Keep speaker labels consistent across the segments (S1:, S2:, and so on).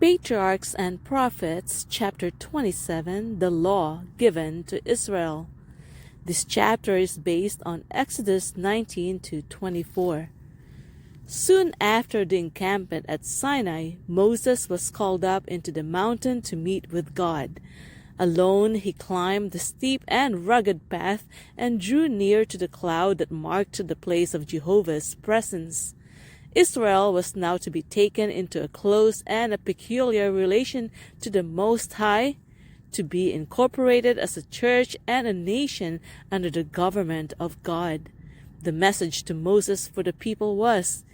S1: Patriarchs and Prophets, chapter 27, the law given to Israel. This chapter is based on Exodus 19 to 24. Soon after the encampment at Sinai, Moses was called up into the mountain to meet with God. Alone he climbed the steep and rugged path and drew near to the cloud that marked the place of Jehovah's presence. Israel was now to be taken into a close and a peculiar relation to the Most High, to be incorporated as a church and a nation under the government of God. The message to Moses for the people was,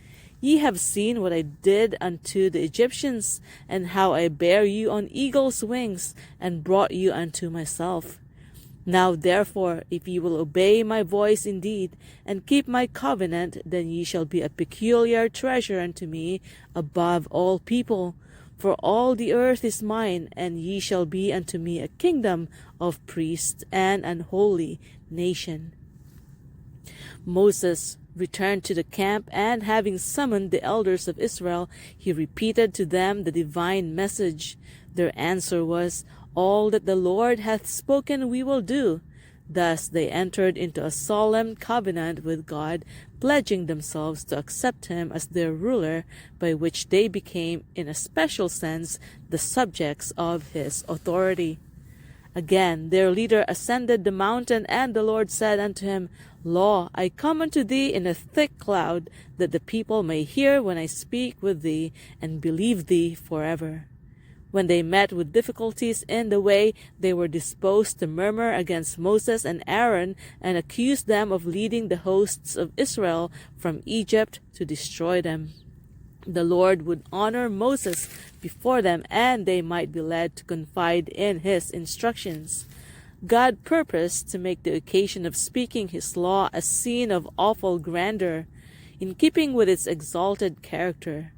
S1: "Ye have seen what I did unto the Egyptians, and how I bare you on eagle's wings, and brought you unto myself. Now therefore, if ye will obey my voice indeed, and keep my covenant, then ye shall be a peculiar treasure unto me above all people. For all the earth is mine, and ye shall be unto me a kingdom of priests and an holy nation." Moses returned to the camp, and having summoned the elders of Israel, he repeated to them the divine message. Their answer was, "All that the Lord hath spoken we will do." Thus they entered into a solemn covenant with God, pledging themselves to accept him as their ruler, by which they became, in a special sense, the subjects of his authority. Again their leader ascended the mountain, and the Lord said unto him, "Lo, I come unto thee in a thick cloud, that the people may hear when I speak with thee, and believe thee forever." When they met with difficulties in the way, they were disposed to murmur against Moses and Aaron, and accused them of leading the hosts of Israel from Egypt to destroy them. The Lord would honor Moses before them, and they might be led to confide in his instructions. God purposed to make the occasion of speaking his law a scene of awful grandeur, in keeping with its exalted character.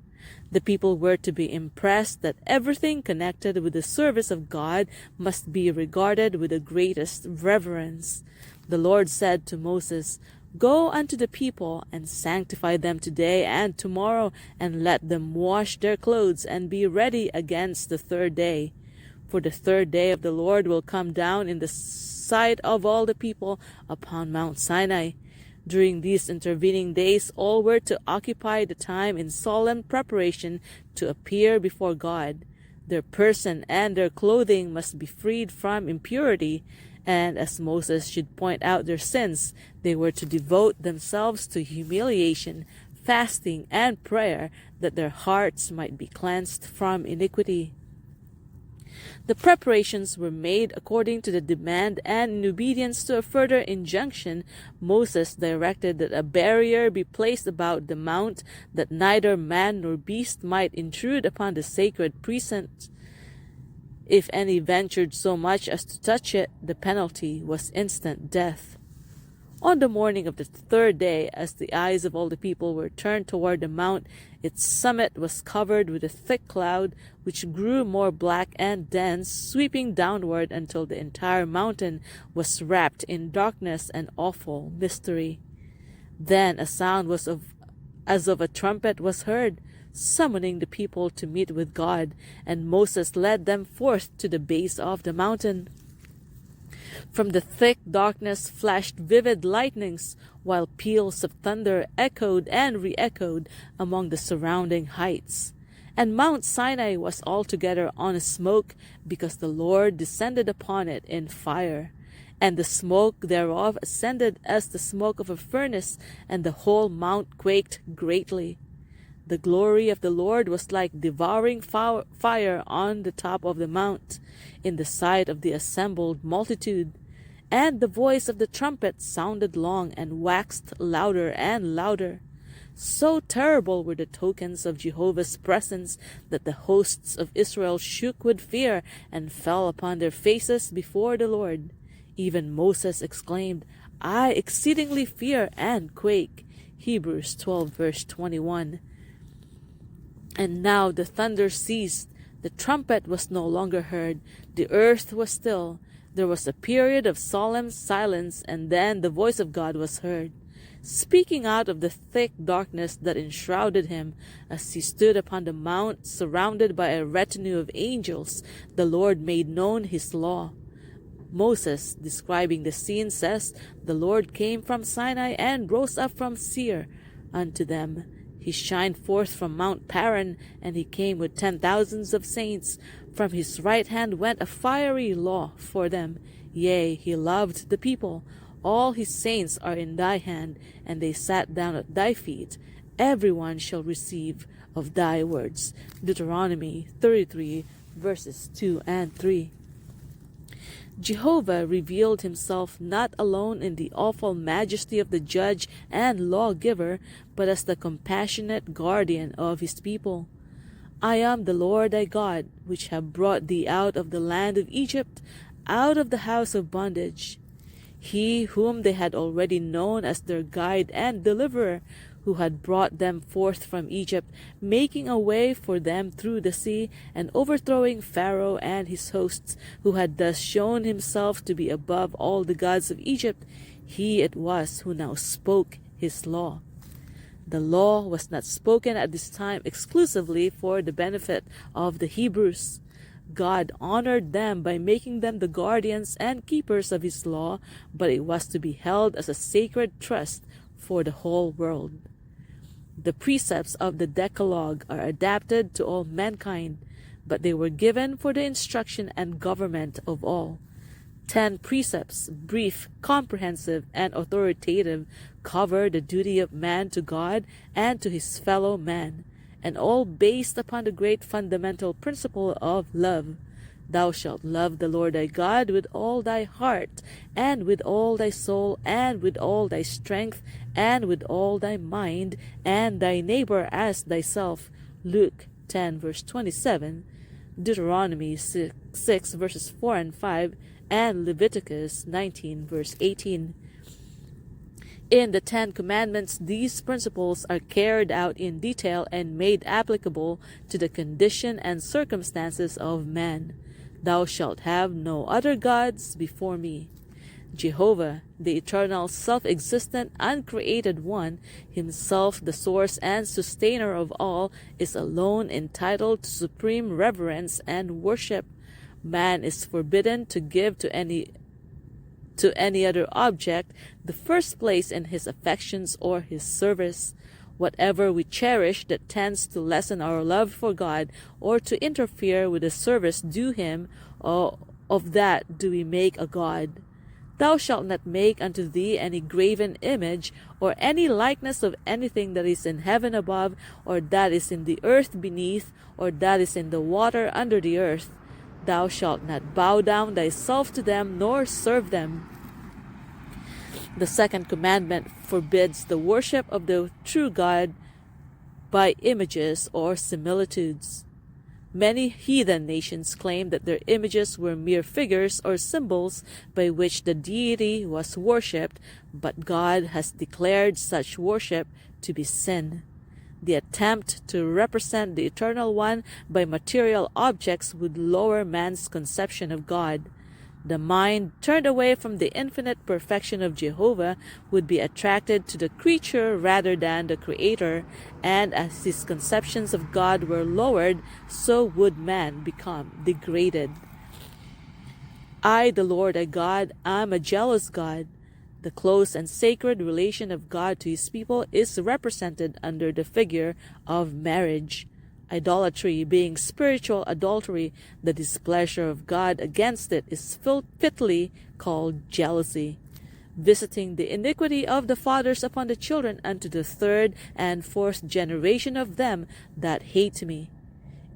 S1: The people were to be impressed that everything connected with the service of God must be regarded with the greatest reverence. The Lord said to Moses, "Go unto the people, and sanctify them today and tomorrow, and let them wash their clothes, and be ready against the third day. For the third day of the Lord will come down in the sight of all the people upon Mount Sinai." During these intervening days, all were to occupy the time in solemn preparation to appear before God. Their person and their clothing must be freed from impurity, and as Moses should point out their sins, they were to devote themselves to humiliation, fasting, and prayer, that their hearts might be cleansed from iniquity. The preparations were made according to the demand, and in obedience to a further injunction, Moses directed that a barrier be placed about the mount, that neither man nor beast might intrude upon the sacred precinct. If any ventured so much as to touch it, the penalty was instant death. On the morning of the third day, as the eyes of all the people were turned toward the mount, its summit was covered with a thick cloud, which grew more black and dense, sweeping downward until the entire mountain was wrapped in darkness and awful mystery. Then a sound as of a trumpet was heard, summoning the people to meet with God, and Moses led them forth to the base of the mountain. From the thick darkness flashed vivid lightnings, while peals of thunder echoed and re-echoed among the surrounding heights. And Mount Sinai was altogether on smoke, because the Lord descended upon it in fire. And the smoke thereof ascended as the smoke of a furnace, and the whole mount quaked greatly. The glory of the Lord was like devouring fire on the top of the mount, in the sight of the assembled multitude. And the voice of the trumpet sounded long, and waxed louder and louder. So terrible were the tokens of Jehovah's presence, that the hosts of Israel shook with fear, and fell upon their faces before the Lord. Even Moses exclaimed, "I exceedingly fear and quake." Hebrews 12 verse 21. And now the thunder ceased, the trumpet was no longer heard, the earth was still. There was a period of solemn silence, and then the voice of God was heard. speaking out of the thick darkness that enshrouded him. As he stood upon the mount, surrounded by a retinue of angels, the Lord made known his law. Moses, describing the scene, says, "The Lord came from Sinai and rose up from Seir unto them. He shined forth from Mount Paran, and he came with 10,000s of saints. From his right hand went a fiery law for them. Yea, he loved the people. All his saints are in thy hand, and they sat down at thy feet. Every one shall receive of thy words." Deuteronomy 33, verses 2 and 3. Jehovah revealed himself not alone in the awful majesty of the judge and lawgiver, but as the compassionate guardian of his people. "I am the Lord thy God, which have brought thee out of the land of Egypt, out of the house of bondage." He whom they had already known as their guide and deliverer, who had brought them forth from Egypt, making a way for them through the sea, and overthrowing Pharaoh and his hosts, who had thus shown himself to be above all the gods of Egypt, he it was who now spoke his law. The law was not spoken at this time exclusively for the benefit of the Hebrews. God honored them by making them the guardians and keepers of his law, but it was to be held as a sacred trust for the whole world. The precepts of the Decalogue are adapted to all mankind, but they were given for the instruction and government of all. 10 precepts, brief, comprehensive, and authoritative, cover the duty of man to God and to his fellow man, and all based upon the great fundamental principle of love. "Thou shalt love the Lord thy God with all thy heart, and with all thy soul, and with all thy strength, and with all thy mind, and thy neighbor as thyself." Luke 10, verse 27, Deuteronomy 6 verses 4 and 5, and Leviticus 19, verse 18. In the 10 Commandments, these principles are carried out in detail and made applicable to the condition and circumstances of man. "Thou shalt have no other gods before me." Jehovah, the eternal, self-existent, uncreated one, himself the source and sustainer of all, is alone entitled to supreme reverence and worship. Man is forbidden to give to any other object the first place in his affections or his service. Whatever we cherish that tends to lessen our love for God or to interfere with the service due him, of that do we make a god. "Thou shalt not make unto thee any graven image, or any likeness of anything that is in heaven above, or that is in the earth beneath, or that is in the water under the earth. Thou shalt not bow down thyself to them, nor serve them." The second commandment forbids the worship of the true God by images or similitudes. Many heathen nations claimed that their images were mere figures or symbols by which the deity was worshipped, but God has declared such worship to be sin. The attempt to represent the Eternal One by material objects would lower man's conception of God. The mind, turned away from the infinite perfection of Jehovah, would be attracted to the creature rather than the Creator, and as his conceptions of God were lowered, so would man become degraded. "I, the Lord thy God, am a jealous God." The close and sacred relation of God to his people is represented under the figure of marriage. Idolatry being spiritual adultery, the displeasure of God against it is fitly called jealousy. Visiting the iniquity of the fathers upon the children unto the 3rd and 4th generation of them that hate me.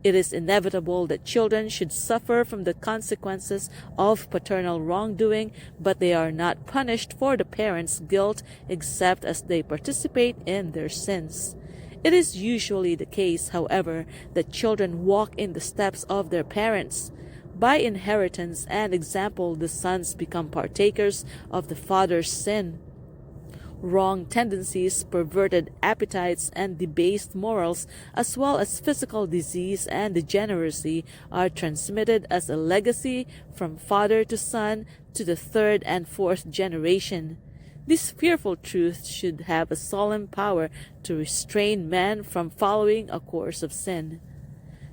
S1: It is inevitable that children should suffer from the consequences of paternal wrongdoing, but they are not punished for the parents' guilt except as they participate in their sins. It is usually the case, however, that children walk in the steps of their parents. By inheritance and example, the sons become partakers of the father's sin. Wrong tendencies, perverted appetites, and debased morals, as well as physical disease and degeneracy, are transmitted as a legacy from father to son to the 3rd and 4th generation. This fearful truth should have a solemn power to restrain men from following a course of sin,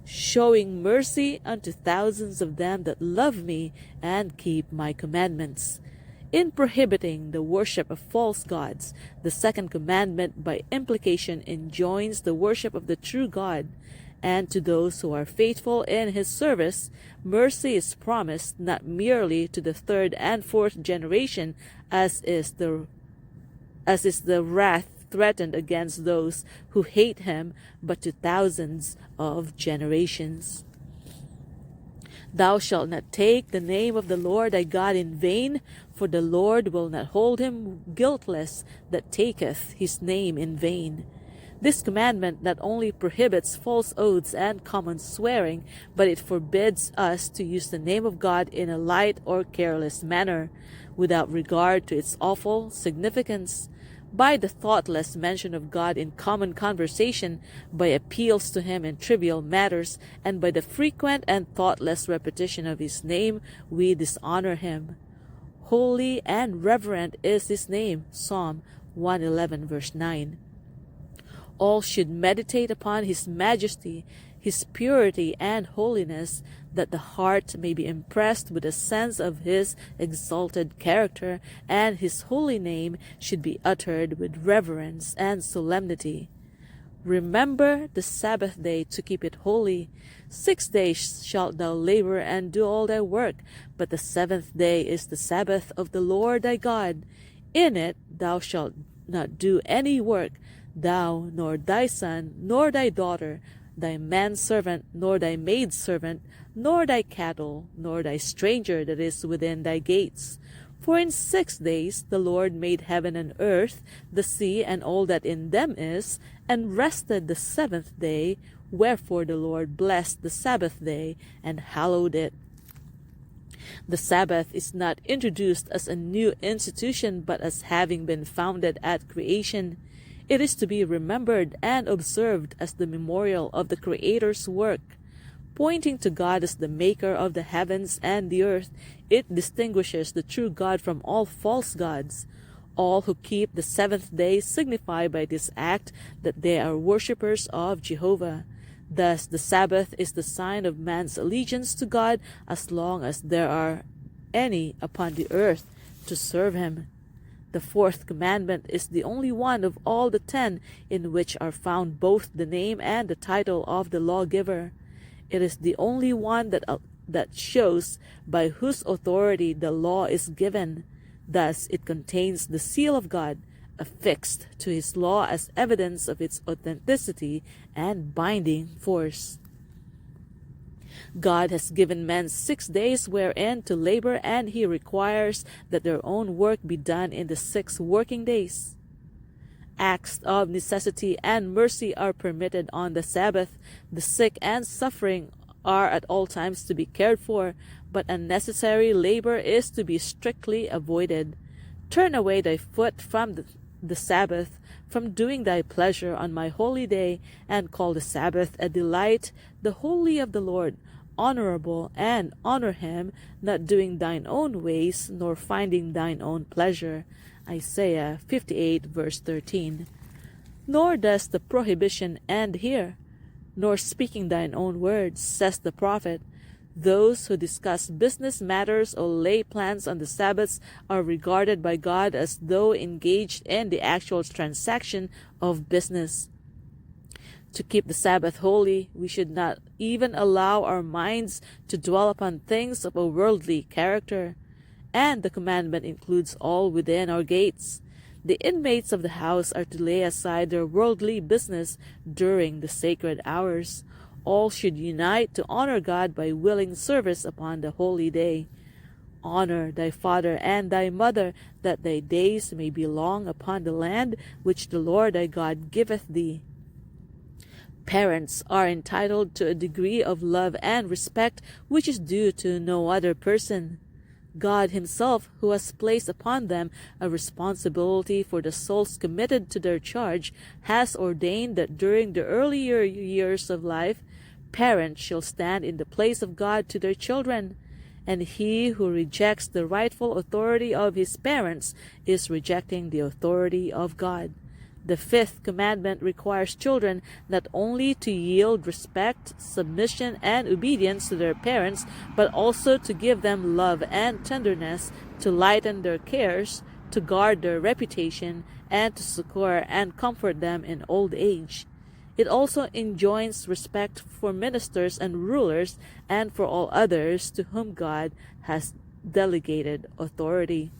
S1: showing mercy unto thousands of them that love me and keep my commandments. In prohibiting the worship of false gods, the second commandment by implication enjoins the worship of the true God, and to those who are faithful in his service, mercy is promised not merely to the third and fourth generation, as is the wrath threatened against those who hate him, but to thousands of generations. Thou shalt not take the name of the Lord thy God in vain, for the Lord will not hold him guiltless that taketh his name in vain. This commandment not only prohibits false oaths and common swearing, but it forbids us to use the name of God in a light or careless manner, without regard to its awful significance. By the thoughtless mention of God in common conversation, by appeals to him in trivial matters, and by the frequent and thoughtless repetition of his name, we dishonor him. Holy and reverent is his name. Psalm 111 verse 9. All should meditate upon his majesty, his purity and holiness, that the heart may be impressed with a sense of his exalted character, and his holy name should be uttered with reverence and solemnity. Remember the Sabbath day to keep it holy. 6 days shalt thou labor and do all thy work, but the seventh day is the Sabbath of the Lord thy God. In it thou shalt not do any work, thou, nor thy son, nor thy daughter, thy manservant, nor thy maidservant, nor thy cattle, nor thy stranger that is within thy gates. For in 6 days the Lord made heaven and earth, the sea, and all that in them is, and rested the seventh day. Wherefore the Lord blessed the Sabbath day, and hallowed it. The Sabbath is not introduced as a new institution, but as having been founded at creation. It is to be remembered and observed as the memorial of the Creator's work. Pointing to God as the maker of the heavens and the earth, it distinguishes the true God from all false gods. All who keep the seventh day signify by this act that they are worshippers of Jehovah. Thus, the Sabbath is the sign of man's allegiance to God as long as there are any upon the earth to serve him. The fourth commandment is the only one of all the 10 in which are found both the name and the title of the lawgiver. It is the only one that shows by whose authority the law is given. Thus, it contains the seal of God, affixed to his law as evidence of its authenticity and binding force. God has given men 6 days wherein to labor, and he requires that their own work be done in the 6 working days. Acts of necessity and mercy are permitted on the Sabbath. The sick and suffering are at all times to be cared for, but unnecessary labor is to be strictly avoided. Turn away thy foot from the Sabbath, from doing thy pleasure on my holy day, and call the Sabbath a delight, the holy of the Lord, honorable, and honor him, not doing thine own ways, nor finding thine own pleasure. Isaiah 58 verse 13. Nor does the prohibition end here, nor speaking thine own words, says the prophet. Those who discuss business matters or lay plans on the Sabbaths are regarded by God as though engaged in the actual transaction of business. To keep the Sabbath holy, we should not even allow our minds to dwell upon things of a worldly character. And the commandment includes all within our gates. The inmates of the house are to lay aside their worldly business during the sacred hours. All should unite to honor God by willing service upon the holy day. Honor thy father and thy mother, that thy days may be long upon the land which the Lord thy God giveth thee. Parents are entitled to a degree of love and respect which is due to no other person. God himself, who has placed upon them a responsibility for the souls committed to their charge, has ordained that during the earlier years of life, parents shall stand in the place of God to their children, and he who rejects the rightful authority of his parents is rejecting the authority of God. The fifth commandment requires children not only to yield respect, submission, and obedience to their parents, but also to give them love and tenderness, to lighten their cares, to guard their reputation, and to succor and comfort them in old age. It also enjoins respect for ministers and rulers and for all others to whom God has delegated authority.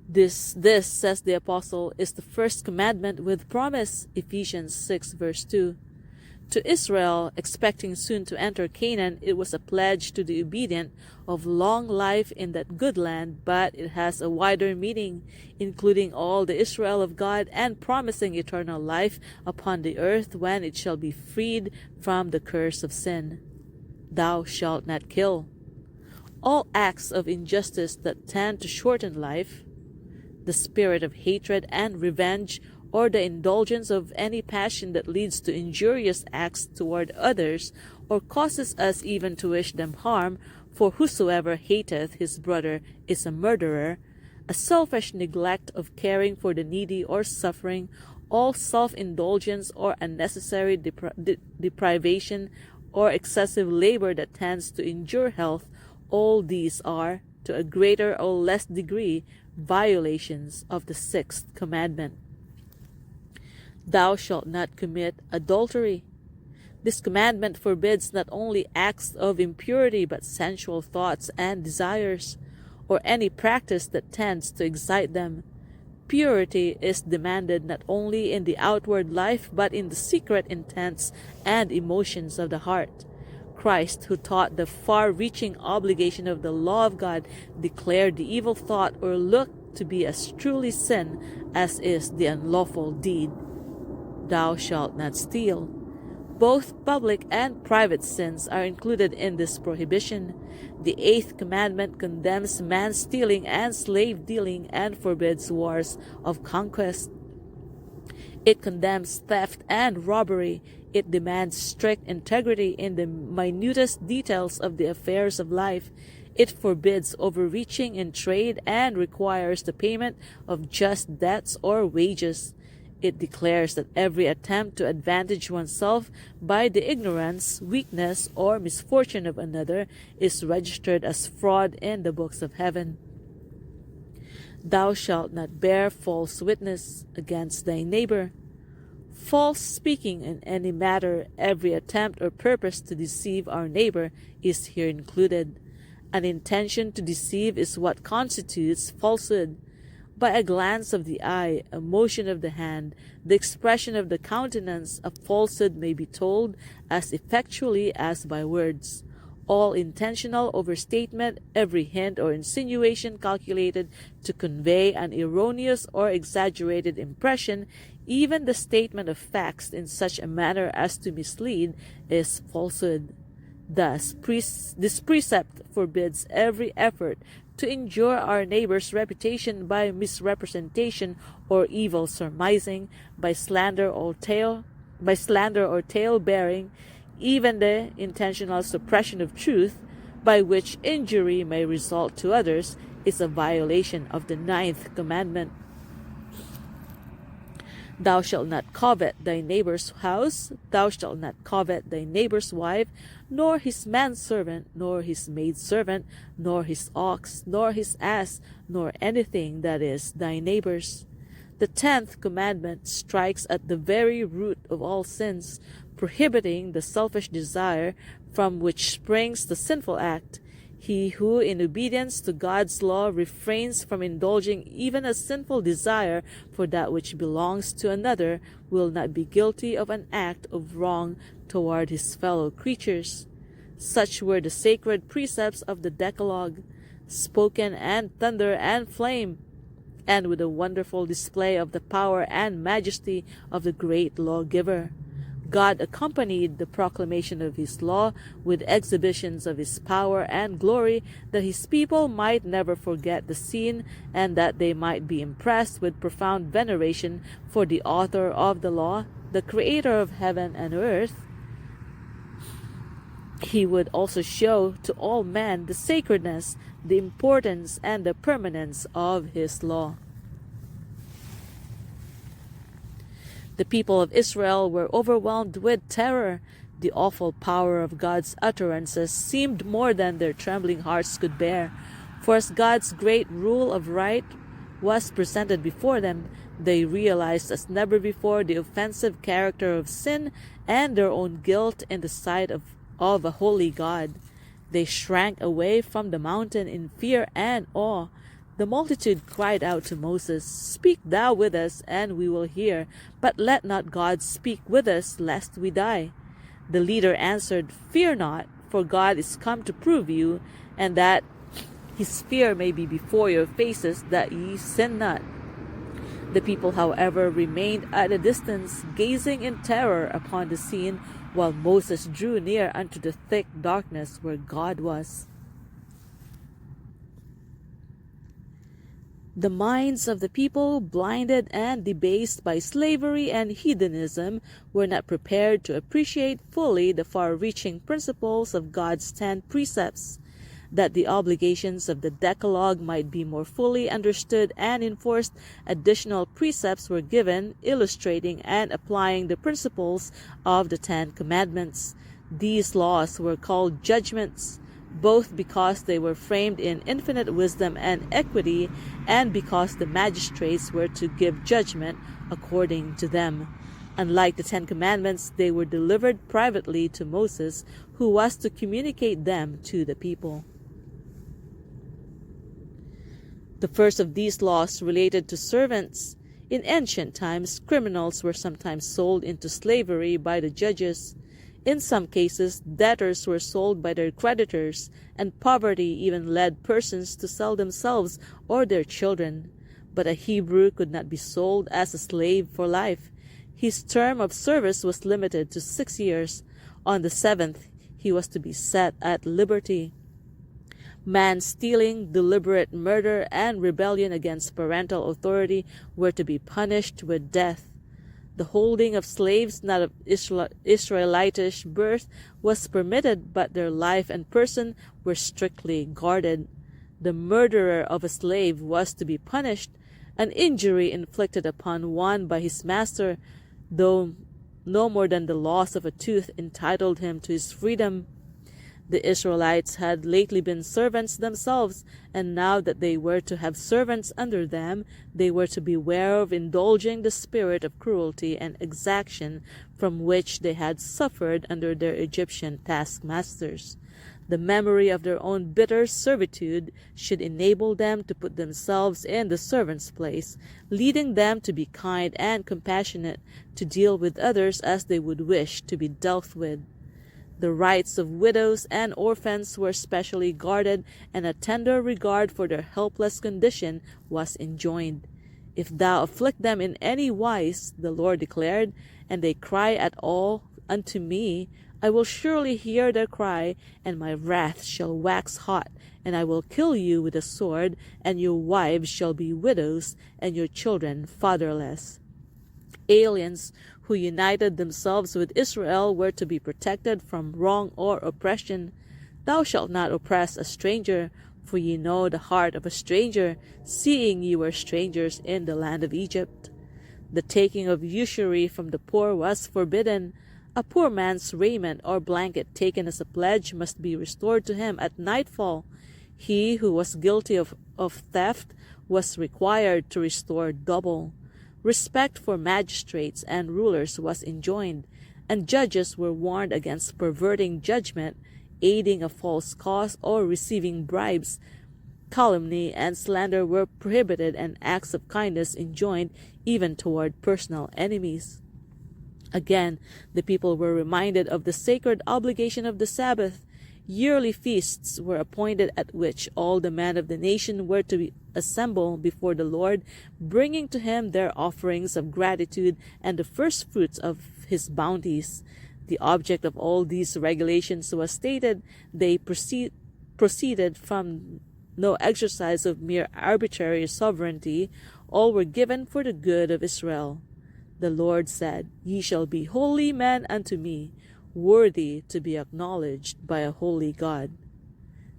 S1: This, says the apostle, is the first commandment with promise, Ephesians 6 verse 2. To Israel, expecting soon to enter Canaan, it was a pledge to the obedient of long life in that good land, but it has a wider meaning, including all the Israel of God and promising eternal life upon the earth when it shall be freed from the curse of sin. Thou shalt not kill. All acts of injustice that tend to shorten life, the spirit of hatred and revenge, or the indulgence of any passion that leads to injurious acts toward others, or causes us even to wish them harm, for whosoever hateth his brother is a murderer, a selfish neglect of caring for the needy or suffering, all self-indulgence or unnecessary deprivation or excessive labor that tends to injure health, all these are, to a greater or less degree, violations of the sixth commandment. Thou shalt not commit adultery. This commandment forbids not only acts of impurity but sensual thoughts and desires, or any practice that tends to excite them. Purity is demanded not only in the outward life but in the secret intents and emotions of the heart. Christ, who taught the far-reaching obligation of the law of God, declared the evil thought or look to be as truly sin as is the unlawful deed. Thou shalt not steal. Both public and private sins are included in this prohibition. The eighth commandment condemns man-stealing and slave-dealing and forbids wars of conquest. It condemns theft and robbery. It demands strict integrity in the minutest details of the affairs of life. It forbids overreaching in trade and requires the payment of just debts or wages. It declares that every attempt to advantage oneself by the ignorance, weakness, or misfortune of another is registered as fraud in the books of heaven. Thou shalt not bear false witness against thy neighbor. False speaking in any matter, every attempt or purpose to deceive our neighbor is here included. An intention to deceive is what constitutes falsehood. By a glance of the eye, a motion of the hand, the expression of the countenance, a falsehood may be told as effectually as by words. All intentional overstatement, every hint or insinuation calculated to convey an erroneous or exaggerated impression, even the statement of facts in such a manner as to mislead, is falsehood. Thus, this precept forbids every effort to injure our neighbor's reputation by misrepresentation or evil surmising, by slander or tale-bearing, even the intentional suppression of truth, by which injury may result to others, is a violation of the ninth commandment. Thou shalt not covet thy neighbor's house, thou shalt not covet thy neighbor's wife, nor his manservant, nor his maidservant, nor his ox, nor his ass, nor anything that is thy neighbor's. The 10th commandment strikes at the very root of all sins, prohibiting the selfish desire from which springs the sinful act. He who, in obedience to God's law, refrains from indulging even a sinful desire for that which belongs to another will not be guilty of an act of wrong toward his fellow creatures. Such were the sacred precepts of the Decalogue, spoken and thunder and flame, and with a wonderful display of the power and majesty of the great lawgiver. God accompanied the proclamation of his law with exhibitions of his power and glory, that his people might never forget the scene, and that they might be impressed with profound veneration for the author of the law, the creator of heaven and earth. He would also show to all men the sacredness, the importance, and the permanence of his law. The people of Israel were overwhelmed with terror. The awful power of God's utterances seemed more than their trembling hearts could bear. For as God's great rule of right was presented before them, they realized as never before the offensive character of sin and their own guilt in the sight of a holy God. They shrank away from the mountain in fear and awe. The multitude cried out to Moses, "Speak thou with us, and we will hear, but let not God speak with us, lest we die." The leader answered, "Fear not, for God is come to prove you, and that his fear may be before your faces, that ye sin not." The people, however, remained at a distance, gazing in terror upon the scene, while Moses drew near unto the thick darkness where God was. The minds of the people, blinded and debased by slavery and heathenism, were not prepared to appreciate fully the far-reaching principles of God's 10 precepts. That the obligations of the Decalogue might be more fully understood and enforced, additional precepts were given, illustrating and applying the principles of the 10 Commandments. These laws were called judgments, both because they were framed in infinite wisdom and equity, and because the magistrates were to give judgment according to them. Unlike the 10 Commandments, they were delivered privately to Moses, who was to communicate them to the people. The first of these laws related to servants. In ancient times, criminals were sometimes sold into slavery by the judges. In some cases, debtors were sold by their creditors, and poverty even led persons to sell themselves or their children. But a Hebrew could not be sold as a slave for life. His term of service was limited to 6 years. On the 7th, he was to be set at liberty. Man-stealing, deliberate murder, and rebellion against parental authority were to be punished with death. The holding of slaves not of Israelitish birth was permitted, but their life and person were strictly guarded. The murderer of a slave was to be punished. An injury inflicted upon one by his master, though no more than the loss of a tooth, entitled him to his freedom. The Israelites had lately been servants themselves, and now that they were to have servants under them, they were to beware of indulging the spirit of cruelty and exaction from which they had suffered under their Egyptian taskmasters. The memory of their own bitter servitude should enable them to put themselves in the servant's place, leading them to be kind and compassionate, to deal with others as they would wish to be dealt with. The rights of widows and orphans were specially guarded, and a tender regard for their helpless condition was enjoined. "If thou afflict them in any wise," the Lord declared, "and they cry at all unto me, I will surely hear their cry, and my wrath shall wax hot, and I will kill you with a sword, and your wives shall be widows, and your children fatherless." Aliens who united themselves with Israel were to be protected from wrong or oppression. "Thou shalt not oppress a stranger, for ye know the heart of a stranger, seeing ye were strangers in the land of Egypt." The taking of usury from the poor was forbidden. A poor man's raiment or blanket taken as a pledge must be restored to him at nightfall. He who was guilty of theft was required to restore double. Respect for magistrates and rulers was enjoined, and judges were warned against perverting judgment, aiding a false cause, or receiving bribes. Calumny and slander were prohibited, and acts of kindness enjoined even toward personal enemies. Again, the people were reminded of the sacred obligation of the Sabbath. Yearly feasts were appointed at which all the men of the nation were to assemble before the Lord, bringing to him their offerings of gratitude and the first fruits of his bounties. The object of all these regulations was stated. They proceeded from no exercise of mere arbitrary sovereignty. All were given for the good of Israel. The Lord said, "Ye shall be holy men unto me. worthy to be acknowledged by a holy God.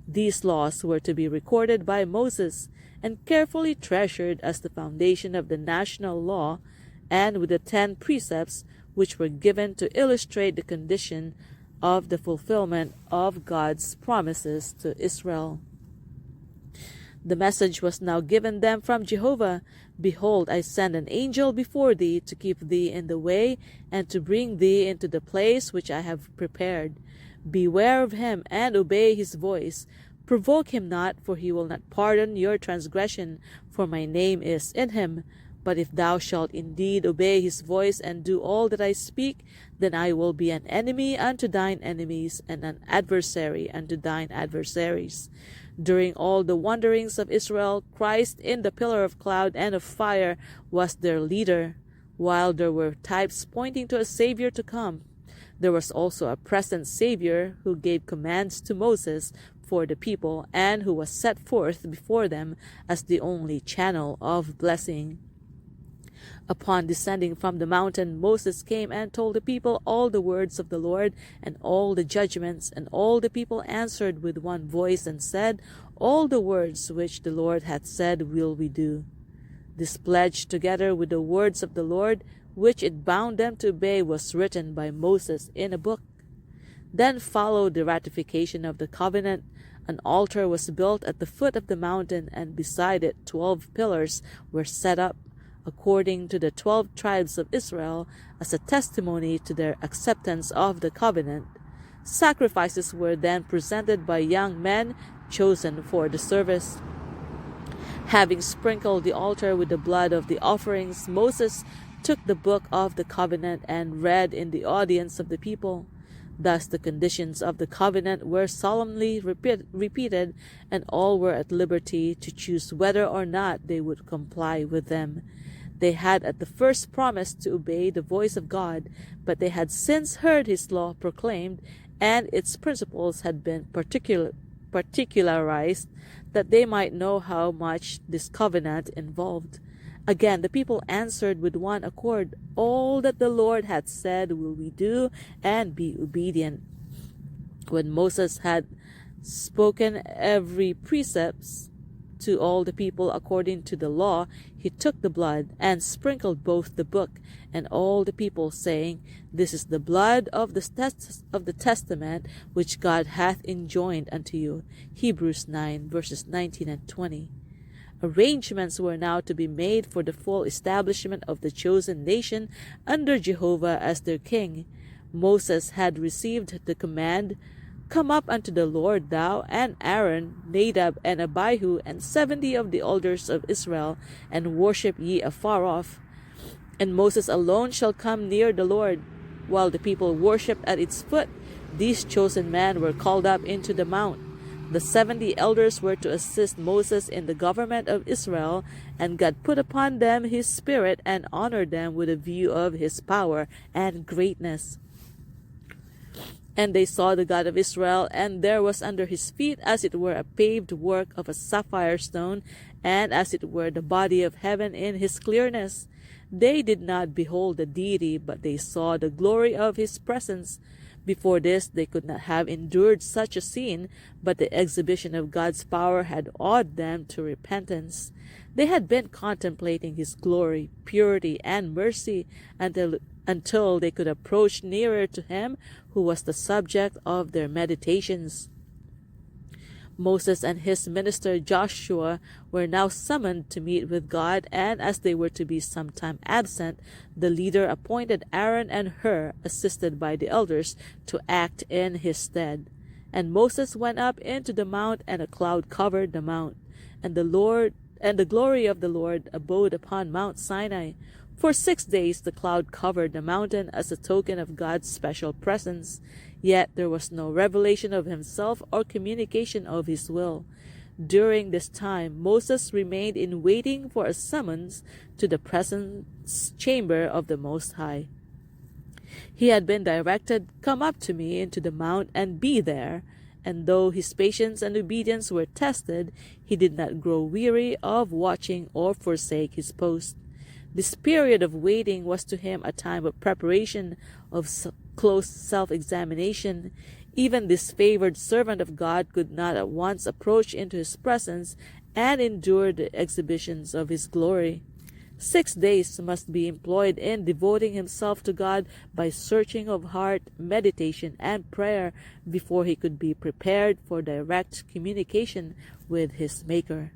S1: These laws were to be recorded by Moses and carefully treasured as the foundation of the national law, and with the 10 precepts which were given to illustrate the condition of the fulfillment of God's promises to Israel. The message was now given them from Jehovah. Behold, I send an angel before thee to keep thee in the way and to bring thee into the place which I have prepared. Beware of him and obey his voice. Provoke him not, for he will not pardon your transgression, for my name is in him. But if thou shalt indeed obey his voice and do all that I speak, then I will be an enemy unto thine enemies, and an adversary unto thine adversaries. During all the wanderings of Israel, Christ in the pillar of cloud and of fire was their leader. While there were types pointing to a Savior to come, there was also a present Savior who gave commands to Moses for the people, and who was set forth before them as the only channel of blessing. Upon descending from the mountain, Moses came and told the people all the words of the Lord and all the judgments, and all the people answered with one voice and said, All the words which the Lord hath said will we do. This pledge, together with the words of the Lord, which it bound them to obey, was written by Moses in a book. Then followed the ratification of the covenant. An altar was built at the foot of the mountain, and beside it 12 pillars were set up, according to the 12 tribes of Israel, as a testimony to their acceptance of the covenant. Sacrifices were then presented by young men chosen for the service. Having sprinkled the altar with the blood of the offerings, Moses took the book of the covenant and read in the audience of the people. Thus the conditions of the covenant were solemnly repeated, and all were at liberty to choose whether or not they would comply with them. They had at the first promised to obey the voice of God, but they had since heard his law proclaimed, and its principles had been particularized, that they might know how much this covenant involved. Again, the people answered with one accord, All that the Lord hath said will we do, and be obedient. When Moses had spoken every precept to all the people according to the law, he took the blood and sprinkled both the book and all the people, saying, This is the blood of the testament which God hath enjoined unto you. Hebrews 9, verses 19 and 20. Arrangements were now to be made for the full establishment of the chosen nation under Jehovah as their king. Moses had received the command, Come up unto the Lord, thou and Aaron, Nadab and Abihu, and 70 of the elders of Israel, and worship ye afar off. And Moses alone shall come near the Lord. While the people worshipped at its foot, these chosen men were called up into the mount. The 70 elders were to assist Moses in the government of Israel, and God put upon them his spirit and honored them with a view of his power and greatness. And they saw the God of Israel, and there was under his feet as it were a paved work of a sapphire stone, and as it were the body of heaven in his clearness. They did not behold the deity, but they saw the glory of his presence. Before this they could not have endured such a scene, but the exhibition of God's power had awed them to repentance. They had been contemplating his glory, purity, and mercy until they could approach nearer to him who was the subject of their meditations. Moses and his minister Joshua were now summoned to meet with God, and as they were to be some time absent, the leader appointed Aaron and Hur, assisted by the elders, to act in his stead. And Moses went up into the mount, and a cloud covered the mount, and the glory of the Lord abode upon Mount Sinai. For 6 days the cloud covered the mountain as a token of God's special presence. Yet there was no revelation of himself or communication of his will. During this time Moses remained in waiting for a summons to the presence chamber of the Most High. He had been directed, Come up to me into the mount and be there. And though his patience and obedience were tested, he did not grow weary of watching or forsake his post. This period of waiting was to him a time of preparation, of close self-examination, even this favored servant of God could not at once approach into his presence and endure the exhibitions of his glory. 6 days must be employed in devoting himself to God by searching of heart, meditation, and prayer before he could be prepared for direct communication with his Maker.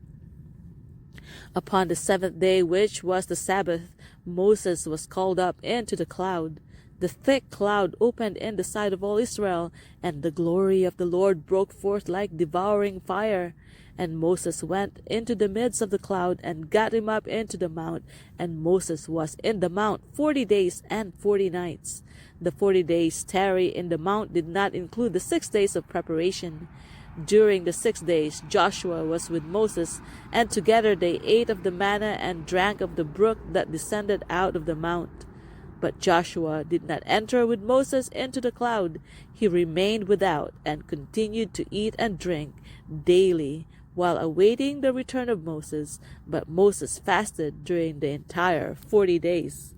S1: Upon the 7th day, which was the Sabbath, Moses was called up into the cloud. The thick cloud opened in the sight of all Israel, and the glory of the Lord broke forth like devouring fire. And Moses went into the midst of the cloud, and got him up into the mount. And Moses was in the mount 40 days and 40 nights. The 40 days tarry in the mount did not include the 6 days of preparation. During the 6 days Joshua was with Moses, and together they ate of the manna and drank of the brook that descended out of the mount. But Joshua did not enter with Moses into the cloud. He remained without, and continued to eat and drink daily, while awaiting the return of Moses. But Moses fasted during the entire 40 days.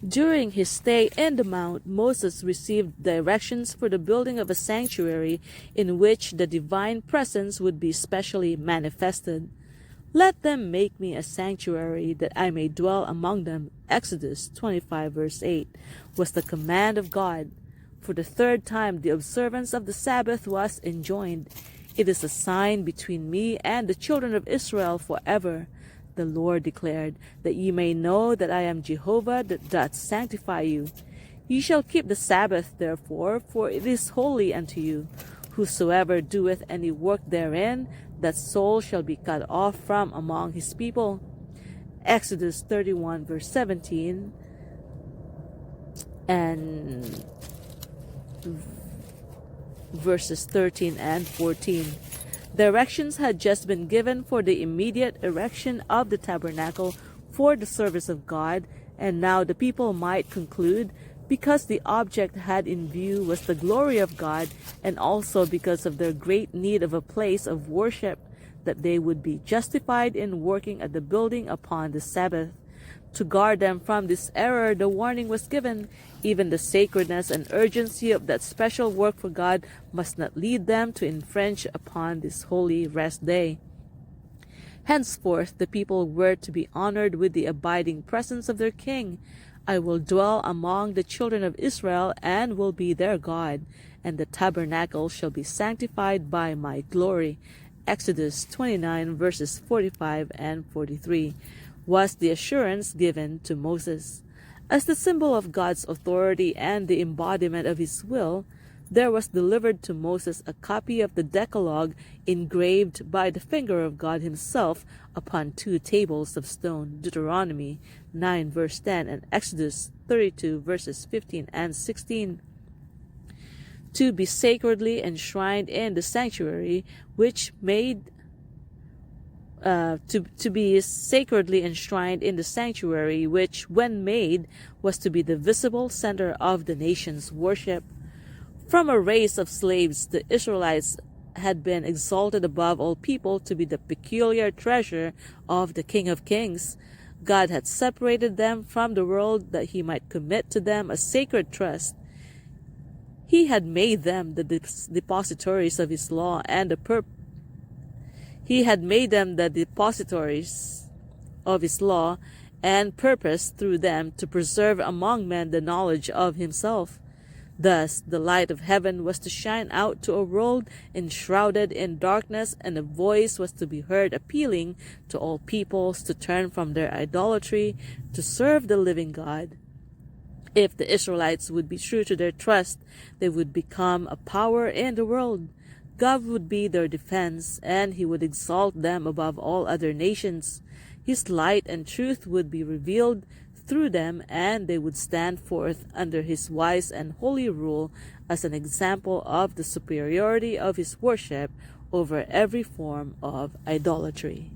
S1: During his stay in the mount, Moses received directions for the building of a sanctuary in which the divine presence would be specially manifested. Let them make me a sanctuary that I may dwell among them. Exodus 25 verse 8 was the command of God. For the 3rd time the observance of the Sabbath was enjoined. It is a sign between me and the children of Israel forever, the Lord declared, that ye may know that I am Jehovah that doth sanctify you. Ye shall keep the Sabbath therefore, for it is holy unto you. Whosoever doeth any work therein, that soul shall be cut off from among his people. Exodus 31 verse 17 and verses 13 and 14. Directions had just been given for the immediate erection of the tabernacle for the service of God, and now the people might conclude, because the object had in view was the glory of God, and also because of their great need of a place of worship, that they would be justified in working at the building upon the Sabbath. To guard them from this error, the warning was given. Even the sacredness and urgency of that special work for God must not lead them to infringe upon this holy rest day. Henceforth, the people were to be honored with the abiding presence of their king. I will dwell among the children of Israel, and will be their God, and the tabernacle shall be sanctified by my glory. Exodus 29 verses 45 and 43 was the assurance given to Moses. As the symbol of God's authority and the embodiment of his will, there was delivered to Moses a copy of the Decalogue engraved by the finger of God himself upon 2 tables of stone, Deuteronomy 9 verse 10 and Exodus 32 verses 15 and 16. To be sacredly enshrined in the sanctuary, which made to be sacredly enshrined in the sanctuary, which, when made, was to be the visible center of the nation's worship. From a race of slaves, the Israelites had been exalted above all people to be the peculiar treasure of the King of Kings. God had separated them from the world that he might commit to them a sacred trust. He had made them the depositories of his law and He had made them the depositories of his law, and purposed through them to preserve among men the knowledge of himself. Thus the light of heaven was to shine out to a world enshrouded in darkness, and a voice was to be heard appealing to all peoples to turn from their idolatry to serve the living God. If the Israelites would be true to their trust, they would become a power in the world. God would be their defense, and he would exalt them above all other nations. His light and truth would be revealed through them, and they would stand forth under his wise and holy rule as an example of the superiority of his worship over every form of idolatry.